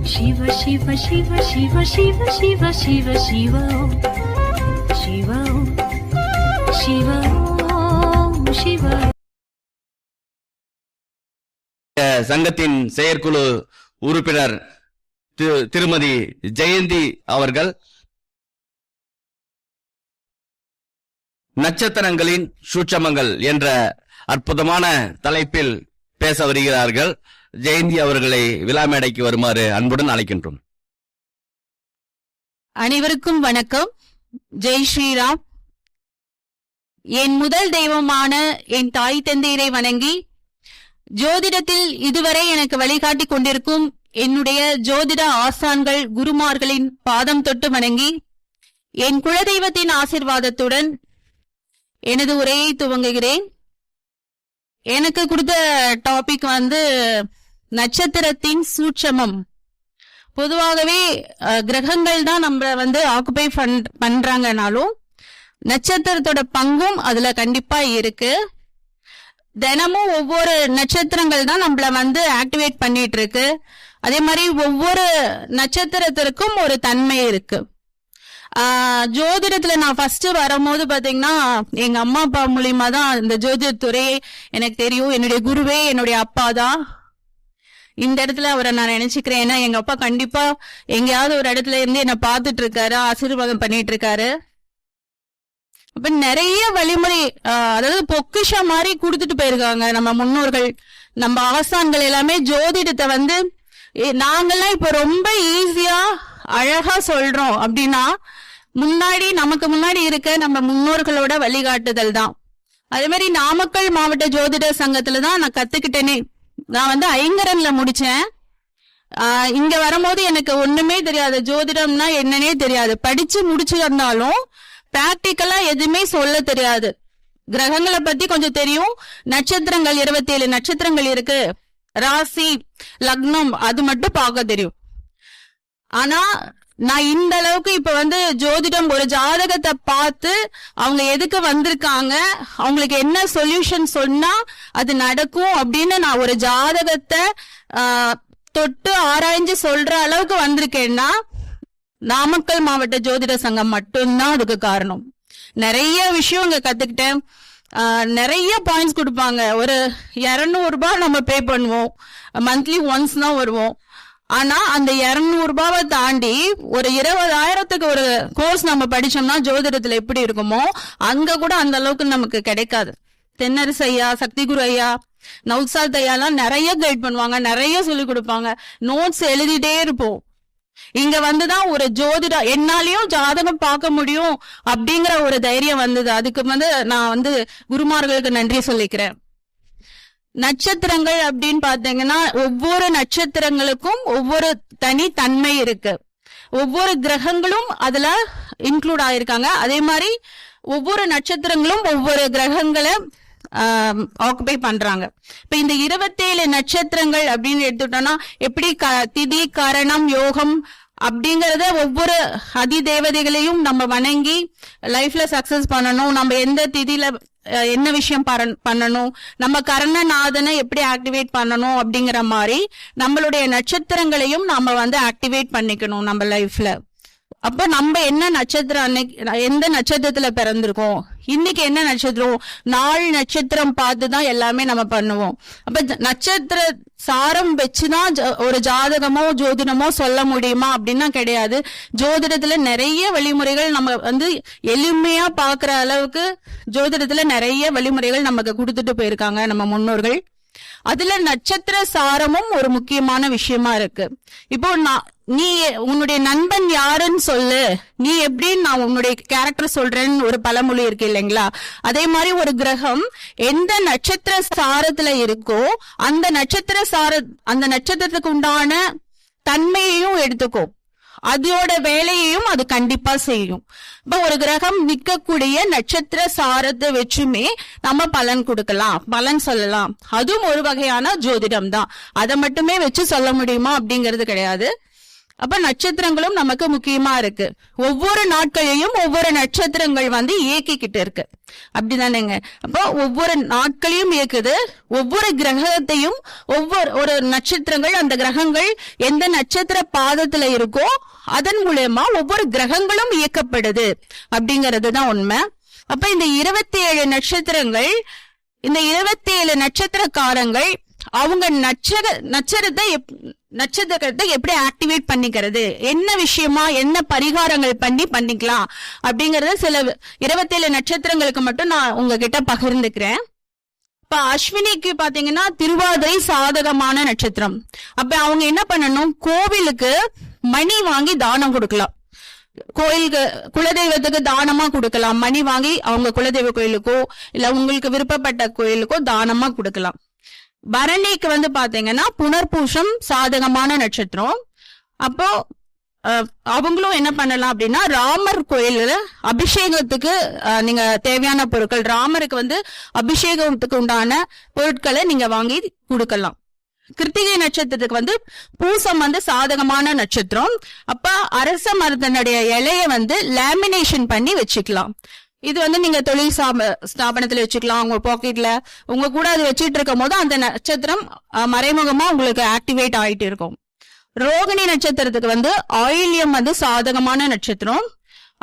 शिव शिव शिव शिव शिव शिव शिव शिव शिव शिव शिव சங்கத்தின் செயற்குழு உறுப்பினர் திருமதி ஜெயந்தி அவர்கள் நட்சத்திரங்களின் சூட்சமங்கள் என்ற அற்புதமான தலைப்பில் பேச வருகிறார்கள். ஜெயந்தி அவர்களை விழா மேடைக்கு வருமாறு அன்புடன் அழைக்கின்றோம். அனைவருக்கும் வணக்கம். ஜெய் ஸ்ரீராம். என் முதல் தெய்வமான என் தாய் தந்தையரை வணங்கி, ஜோதிடத்தில் இதுவரை எனக்கு வழிகாட்டி கொண்டிருக்கும் என்னுடைய ஜோதிட ஆசான்கள் குருமார்களின் பாதம் தொட்டு வணங்கி, என் குலதெய்வத்தின் ஆசிர்வாதத்துடன் எனது உரையை துவங்குகிறேன். எனக்கு கொடுத்த டாபிக் நட்சத்திரத்தின் சூட்சமம். பொதுவாகவே கிரகங்கள் தான் நம்ம ஆக்குபை பண்றாங்கனாலும் நட்சத்திரத்தோட பங்கும் அதுல கண்டிப்பா இருக்கு. தினமும் ஒவ்வொரு நட்சத்திரங்கள் தான் நம்மள ஆக்டிவேட் பண்ணிட்டு இருக்கு. அதே மாதிரி ஒவ்வொரு நட்சத்திரத்திற்கும் ஒரு தன்மை இருக்கு. ஜோதிடத்துல நான் ஃபர்ஸ்ட் வரும்போது பாத்தீங்கன்னா எங்க அம்மா அப்பா மூலியமா தான் இந்த ஜோதிடத்துறையே எனக்கு தெரியும். என்னுடைய குருவே என்னுடைய அப்பா தான். இந்த இடத்துல அவரை நான் நினைச்சுக்கிறேன். ஏன்னா எங்க அப்பா கண்டிப்பா எங்கேயாவது ஒரு இடத்துல இருந்து என்ன பாத்துட்டு இருக்காரு, ஆசீர்வாதம் பண்ணிட்டு இருக்காரு. அப்ப நிறைய வழிமுறை, அதாவது பொக்கிஷம் மாதிரி கொடுத்துட்டு போயிருக்காங்க நம்ம முன்னோர்கள், நம்ம ஆசான்கள் எல்லாமே. ஜோதிடத்தை நாங்கெல்லாம் இப்ப ரொம்ப ஈஸியா அழகா சொல்றோம் அப்படின்னா நமக்கு முன்னாடி இருக்க நம்ம முன்னோர்களோட வழிகாட்டுதல் தான். அதே மாதிரி நாமக்கல் மாவட்ட ஜோதிட சங்கத்துலதான் நான் கத்துக்கிட்டேனே. நான் ஐங்கரன்ல முடிச்சேன். இங்க வரும்போது எனக்கு ஒண்ணுமே தெரியாது, ஜோதிடம்னா என்னன்னே தெரியாது. படிச்சு முடிச்சு வந்தாலும் பிராக்டிக்கலா எதுவுமே சொல்ல தெரியாது. கிரகங்களை பத்தி கொஞ்சம் தெரியும். நட்சத்திரங்கள் 27 நட்சத்திரங்கள் இருக்கு, ராசி லக்னம் அது மட்டும் பார்க்க தெரியும். ஆனா நான் இந்த அளவுக்கு இப்ப ஜோதிடம், ஒரு ஜாதகத்தை பார்த்து அவங்க எதுக்கு வந்திருக்காங்க, அவங்களுக்கு என்ன சொல்யூஷன் சொன்னா அது நடக்கும் அப்படின்னு நான் ஒரு ஜாதகத்தை தொட்டு ஆராய்ஞ்சு சொல்ற அளவுக்கு வந்திருக்கேன்னா நாமக்கல் மாவட்ட ஜோதிட சங்கம் மட்டும்தான் அதுக்கு காரணம். நிறைய விஷயம் இங்க கத்துக்கிட்டேன். நிறைய பாயிண்ட்ஸ் கொடுப்பாங்க. ஒரு 200 ரூபாய் நம்ம பே பண்ணுவோம், மந்த்லி ஒன்ஸ் தான் வருவோம். ஆனா அந்த 200 ரூபாவை தாண்டி ஒரு 20,000க்கு ஒரு கோர்ஸ் நம்ம படிச்சோம்னா ஜோதிடத்துல எப்படி இருக்குமோ அங்க கூட அந்த அளவுக்கு நமக்கு கிடைக்காது. தென்னரசு ஐயா, சக்தி குரு ஐயா, நௌசாத் ஐயாலாம் நிறைய கைட் பண்ணுவாங்க, நிறைய சொல்லி கொடுப்பாங்க. நோட்ஸ் எழுதிட்டே இருப்போம். இங்க வந்துதான் ஒரு ஜோதிடம் என்னாலையும் ஜாதகம் பார்க்க முடியும் அப்படிங்கிற ஒரு தைரியம் வந்தது. அதுக்கு நான் குருமார்களுக்கு நன்றி சொல்லிக்கிறேன். நட்சத்திரங்கள் அப்படின்னு பாத்தீங்கன்னா ஒவ்வொரு நட்சத்திரங்களுக்கும் ஒவ்வொரு தனி தன்மை இருக்கு. ஒவ்வொரு கிரகங்களும் அதுல இன்க்ளூட் ஆயிருக்காங்க. அதே மாதிரி ஒவ்வொரு நட்சத்திரங்களும் ஒவ்வொரு கிரகங்களை ஆக்குபை பண்றாங்க. இப்ப இந்த 27 நட்சத்திரங்கள் அப்படின்னு எடுத்துட்டோம்னா எப்படி திதி கரணம் யோகம் அப்படிங்கறத ஒவ்வொரு அதி தேவதைகளையும் நம்ம வணங்கி லைஃப்ல சக்சஸ் பண்ணணும். நம்ம எந்த திதியில என்ன விஷயம் பண்ணணும், நம்ம கர்ணநாதனை எப்படி ஆக்டிவேட் பண்ணணும் அப்படிங்கிற மாதிரி நம்மளுடைய நட்சத்திரங்களையும் நம்ம ஆக்டிவேட் பண்ணிக்கணும் நம்ம லைஃப்ல. அப்ப நம்ம என்ன நட்சத்திரம், அன்னைக்கு எந்த நட்சத்திரத்துல பிறந்திருக்கோம், இன்னைக்கு என்ன நட்சத்திரம், 4 நட்சத்திரம் பார்த்துதான் எல்லாமே நம்ம பண்ணுவோம். அப்ப நட்சத்திர சாரம் வச்சுதான் ஒரு ஜாதகமோ ஜோதிடமோ சொல்ல முடியுமா அப்படின்னா கிடையாது. ஜோதிடத்துல நிறைய வழிமுறைகள் நம்ம எளிமையா பாக்குற அளவுக்கு ஜோதிடத்துல நிறைய வழிமுறைகள் நமக்கு கொடுத்துட்டு போயிருக்காங்க நம்ம முன்னோர்கள். அதுல நட்சத்திர சாரமும் ஒரு முக்கியமான விஷயமா இருக்கு. இப்போ நீ உன்னுடைய நண்பன் யாருன்னு சொல்லு, நீ எப்படின்னு நான் உன்னுடைய கேரக்டர் சொல்றேன்னு ஒரு பழமொழி இருக்கு இல்லைங்களா? அதே மாதிரி ஒரு கிரகம் எந்த நட்சத்திர சாரத்துல இருக்கோ அந்த நட்சத்திரத்துக்கு உண்டான தன்மையையும் எடுத்துக்கோ, அதோட வேலையையும் அது கண்டிப்பா செய்யும். இப்ப ஒரு கிரகம் நிற்கக்கூடிய நட்சத்திர சாரத்தை வச்சுமே நம்ம பலன் கொடுக்கலாம், பலன் சொல்லலாம். அதுவும் ஒரு வகையான ஜோதிடம் தான். அதை மட்டுமே வச்சு சொல்ல முடியுமா அப்படிங்கிறது கிடையாது. அப்ப நட்சத்திரங்களும் நமக்கு முக்கியமா இருக்கு. ஒவ்வொரு நாட்களையும் ஒவ்வொரு நட்சத்திரங்கள் வந்து இயக்கிக்கிட்டு இருக்கு, அப்படிதானேங்க? அப்போ ஒவ்வொரு நாட்களையும் இயக்குது, ஒவ்வொரு கிரகத்தையும் ஒரு நட்சத்திரங்கள், அந்த கிரகங்கள் எந்த நட்சத்திர பாதத்துல இருக்கோ அதன் மூலமா ஒவ்வொரு கிரகங்களும் இயக்கப்படுது அப்படிங்கறதுதான் உண்மை. அப்ப இந்த 27 நட்சத்திரங்கள், இந்த 27 நட்சத்திரக்காரங்கள் அவங்க நட்சத்திரத்தை எப்படி ஆக்டிவேட் பண்ணிக்கிறது, என்ன விஷயமா என்ன பரிகாரங்கள் பண்ணிக்கலாம் அப்படிங்கறத சில 27 நட்சத்திரங்களுக்கு மட்டும் நான் உங்ககிட்ட பகிர்ந்துக்கிறேன். இப்ப அஸ்வினிக்கு பாத்தீங்கன்னா திருவாதிரை சாதகமான நட்சத்திரம். அப்ப அவங்க என்ன பண்ணணும், கோவிலுக்கு மணி வாங்கி தானம் கொடுக்கலாம். கோயிலுக்கு குலதெய்வத்துக்கு தானமா கொடுக்கலாம். மணி வாங்கி அவங்க குலதெய்வ கோயிலுக்கோ இல்ல உங்களுக்கு விருப்பப்பட்ட கோயிலுக்கோ தானமா கொடுக்கலாம். பரணிக்கு வந்து பாத்தீங்கன்னா புனர்பூசம் சாதகமான நட்சத்திரம். அப்போ அவங்களும் என்ன பண்ணலாம் அப்படின்னா, ராமர் கோயில்ல அபிஷேகத்துக்கு நீங்க தேவையான பொருட்கள், ராமருக்கு வந்து அபிஷேகத்துக்கு உண்டான பொருட்களை நீங்க வாங்கி கொடுக்கலாம். கிருத்திகை நட்சத்திரத்துக்கு வந்து பூசம் வந்து சாதகமான நட்சத்திரம். அப்ப அரச மரத்தினுடைய இலைய வந்து லேமினேஷன் பண்ணி வச்சுக்கலாம். இது வந்து நீங்க தொழில் ஸ்தாபனத்துல வச்சுக்கலாம், உங்க பாக்கெட்ல உங்க கூட அது வச்சுட்டு இருக்கும் போது அந்த நட்சத்திரம் மறைமுகமா உங்களுக்கு ஆக்டிவேட் ஆயிட்டு இருக்கும். ரோகிணி நட்சத்திரத்துக்கு வந்து ஆயில்யம் வந்து சாதகமான நட்சத்திரம்.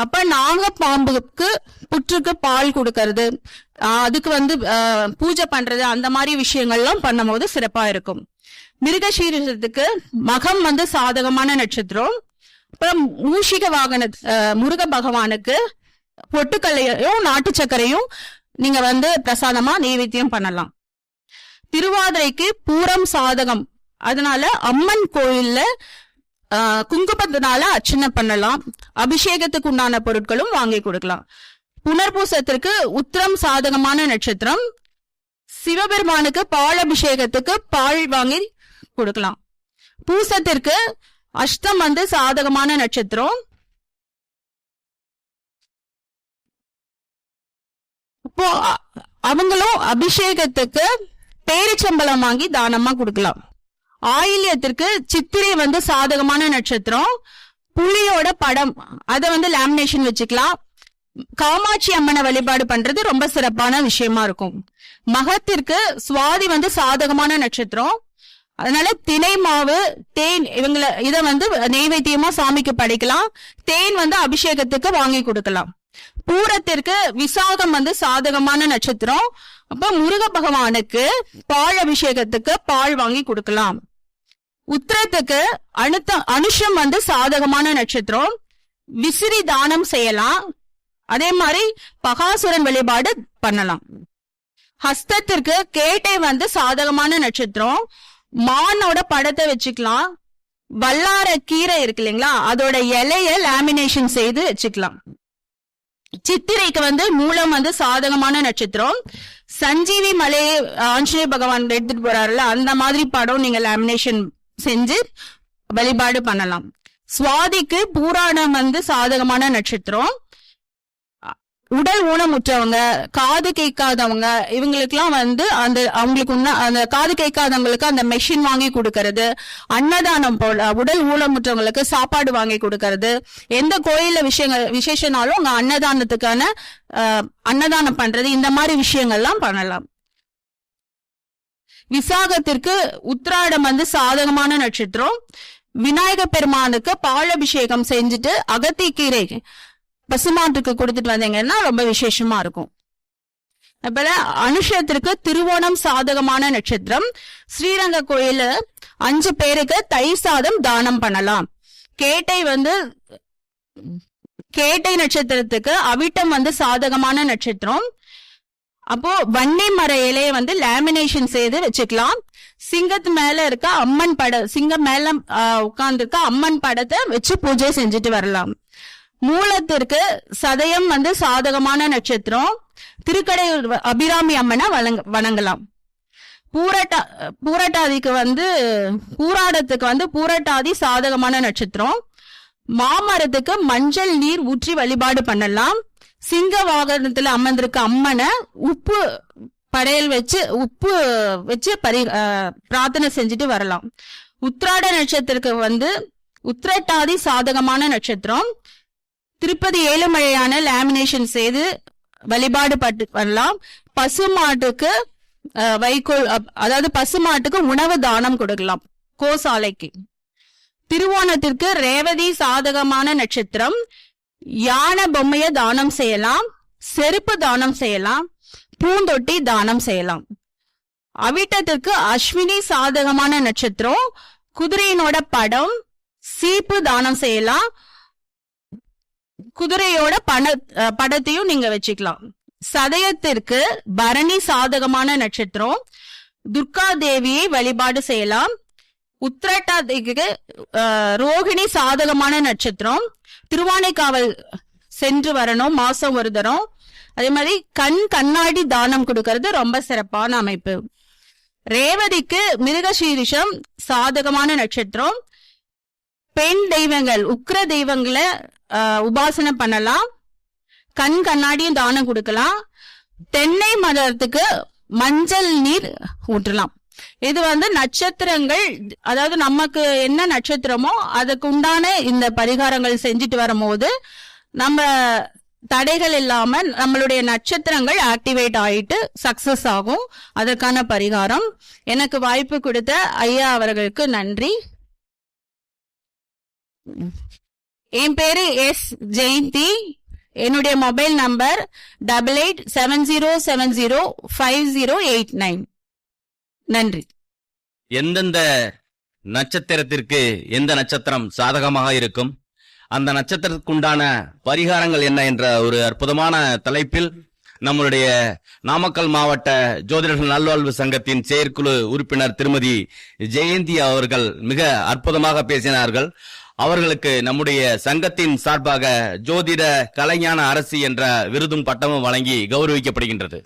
அப்ப நாகப்பாம்புக்கு புற்றுக்கு பால் கொடுக்கறது, அதுக்கு வந்து பூஜை பண்றது, அந்த மாதிரி விஷயங்கள்லாம் பண்ணும் போது சிறப்பா இருக்கும். மிருகசீரிஷத்துக்கு மகம் வந்து சாதகமான நட்சத்திரம். அப்புறம் மூஷிக வாகன முருக பகவானுக்கு பொட்டுக்கல்லையும் நாட்டு சர்க்கரையும் நீங்க வந்து பிரசாதமா நைவேத்தியம் பண்ணலாம். திருவாதிரைக்கு பூரம் சாதகம், அதனால அம்மன் கோயில்ல குங்குமத்தினால அர்ச்சனை பண்ணலாம். அபிஷேகத்துக்கு உண்டான பொருட்களும் வாங்கி கொடுக்கலாம். புனர்பூசத்திற்கு உத்திரம் சாதகமான நட்சத்திரம். சிவபெருமானுக்கு பால் அபிஷேகத்துக்கு பால் வாங்கி கொடுக்கலாம். பூசத்திற்கு அஷ்டம் வந்து சாதகமான நட்சத்திரம். இப்போ அவங்களும் அபிஷேகத்துக்கு பேரிச்சம்பளம் வாங்கி தானமா கொடுக்கலாம். ஆயில்யத்திற்கு சித்திரை வந்து சாதகமான நட்சத்திரம். புலியோட படம் அதை வந்து லேமினேஷன் வச்சுக்கலாம். காமாட்சி அம்மனை வழிபாடு பண்றது ரொம்ப சிறப்பான விஷயமா இருக்கும். மகத்திற்கு சுவாதி வந்து சாதகமான நட்சத்திரம். அதனால திணை மாவு, தேன் இத வந்து நெய்வேத்தியமா சாமிக்கு படைக்கலாம். தேன் வந்து அபிஷேகத்துக்கு வாங்கி கொடுக்கலாம். பூரத்திற்கு விசாகம் வந்து சாதகமான நட்சத்திரம். அப்ப முருக பகவானுக்கு பால் அபிஷேகத்துக்கு பால் வாங்கி கொடுக்கலாம். உத்திரத்துக்கு அனுஷம் வந்து சாதகமான நட்சத்திரம். விசிறி தானம் செய்யலாம். அதே மாதிரி பகாசுரன் வழிபாடு பண்ணலாம். ஹஸ்தத்திற்கு கேட்டை வந்து சாதகமான நட்சத்திரம். மானோட படத்தை வச்சுக்கலாம். வல்லார கீரை இருக்கு இல்லைங்களா, அதோட இலைய லேமினேஷன் செய்து வச்சுக்கலாம். சித்திரைக்கு வந்து மூலம் வந்து சாதகமான நட்சத்திரம். சஞ்சீவி மலையை ஆஞ்சநேய பகவான் எடுத்துட்டு போறாருல, அந்த மாதிரி படம் நீங்க லேமினேஷன் செஞ்சு வழிபாடு பண்ணலாம். சுவாதிக்கு பூராடம் வந்து சாதகமான நட்சத்திரம். உடல் ஊனமுற்றவங்க, காது கேட்காதவங்க, இவங்களுக்குலாம் வந்து அவங்களுக்கு அந்த காது கேட்காதவங்களுக்கு அந்த மெஷின் வாங்கி கொடுக்கறது, அன்னதானம் போல உடல் ஊனமுற்றவங்களுக்கு சாப்பாடு வாங்கி கொடுக்கறது, எந்த கோயில்ல விசேஷனாலும் அங்க அன்னதானத்துக்கான அன்னதானம் பண்றது, இந்த மாதிரி விஷயங்கள்லாம் பண்ணலாம். விசாகத்திற்கு உத்திராடம் வந்து சாதகமான நட்சத்திரம். விநாயக பெருமானுக்கு பாலபிஷேகம் செஞ்சுட்டு அகத்திக்கீரை பசுமாட்டுக்கு கொடுத்துட்டு வந்தீங்கன்னா ரொம்ப விசேஷமா இருக்கும். அப்ப அனுஷத்திற்கு திருவோணம் சாதகமான நட்சத்திரம். ஸ்ரீரங்க கோயில 5 பேருக்கு தயிர் சாதம் தானம் பண்ணலாம். கேட்டை நட்சத்திரத்துக்கு அவிட்டம் வந்து சாதகமான நட்சத்திரம். அப்போ வன்னி மர இலையை வந்து லேமினேஷன் செய்து வச்சுக்கலாம். சிங்கத்து மேல இருக்க அம்மன் சிங்கம் மேல உட்கார்ந்து இருக்க அம்மன் படத்தை வச்சு பூஜை செஞ்சுட்டு வரலாம். மூலத்திற்கு சதயம் வந்து சாதகமான நட்சத்திரம். திருக்கடை அபிராமி அம்மனை வணங்கலாம். பூரட்டாதிக்கு வந்து பூராடத்துக்கு வந்து பூரட்டாதி சாதகமான நட்சத்திரம். மாமரத்துக்கு மஞ்சள் நீர் ஊற்றி வழிபாடு பண்ணலாம். சிங்க வாகனத்துல அமர்ந்திருக்க அம்மனை உப்பு படையல் வச்சு பிரார்த்தனை செஞ்சுட்டு வரலாம். உத்திராட நட்சத்திரத்துக்கு வந்து உத்திரட்டாதி சாதகமான நட்சத்திரம். திருப்பதி ஏழுமலையான லேமினேஷன் செய்து வழிபாடு பண்ணலாம். பசுமாட்டுக்கு வைக்கோல், அதாவது பசுமாட்டுக்கு உணவு தானம் கொடுக்கலாம் கோசாலைக்கு. திருவோணத்திற்கு ரேவதி சாதகமான நட்சத்திரம். யானை பொம்மைய தானம் செய்யலாம், செருப்பு தானம் செய்யலாம், பூந்தொட்டி தானம் செய்யலாம். அவிட்டத்திற்கு அஸ்வினி சாதகமான நட்சத்திரம். குதிரையினோட படம், சீப்பு தானம் செய்யலாம். குதிரையோட படத்தையும் நீங்க வச்சுக்கலாம். சதயத்திற்கு பரணி சாதகமான நட்சத்திரம். துர்கா தேவியை வழிபாடு செய்யலாம். உத்திரட்டாதிக்கு ரோகிணி சாதகமான நட்சத்திரம். திருவானைக்காவல் சென்று வரணும் மாசம் ஒரு தரம். அதே மாதிரி கண்ணாடி தானம் கொடுக்கறது ரொம்ப சிறப்பான அமைப்பு. ரேவதிக்கு மிருகசீரிஷம் சாதகமான நட்சத்திரம். பெண் தெய்வங்கள், உக்ர தெய்வங்களை உபாசனை பண்ணலாம். கண்ணாடியும் தானம் கொடுக்கலாம். தென்னை மரத்துக்கு மஞ்சள் நீர் ஊற்றலாம். இது நட்சத்திரங்கள், அதாவது நமக்கு என்ன நட்சத்திரமோ அதுக்கு உண்டான இந்த பரிகாரங்கள் செஞ்சுட்டு வரும்போது நம்ம தடைகள் இல்லாம நம்மளுடைய நட்சத்திரங்கள் ஆக்டிவேட் ஆயிட்டு சக்சஸ் ஆகும். அதற்கான பரிகாரம். எனக்கு வாய்ப்பு கொடுத்த ஐயா அவர்களுக்கு நன்றி. என் பேரு எஸ் ஜெயந்தி. என்னுடைய மொபைல் நம்பர் 8870705089. நன்றி. எந்தெந்த நட்சத்திரத்திற்கு எந்த நட்சத்திரம் சாதகமாக இருக்கும், அந்த நட்சத்திரத்துக்குண்டான பரிகாரங்கள் என்ன என்ற ஒரு அற்புதமான தலைப்பில் நம்மளுடைய நாமக்கல் மாவட்ட ஜோதிடர்கள் நல்வாழ்வு சங்கத்தின் செயற்குழு உறுப்பினர் திருமதி ஜெயந்தி அவர்கள் மிக அற்புதமாக பேசினார்கள். அவர்களுக்கு நம்முடைய சங்கத்தின் சார்பாக ஜோதிட கலைஞான அரசி என்ற விருதும் பட்டமும் வழங்கி கௌரவிக்கப்படுகின்றது.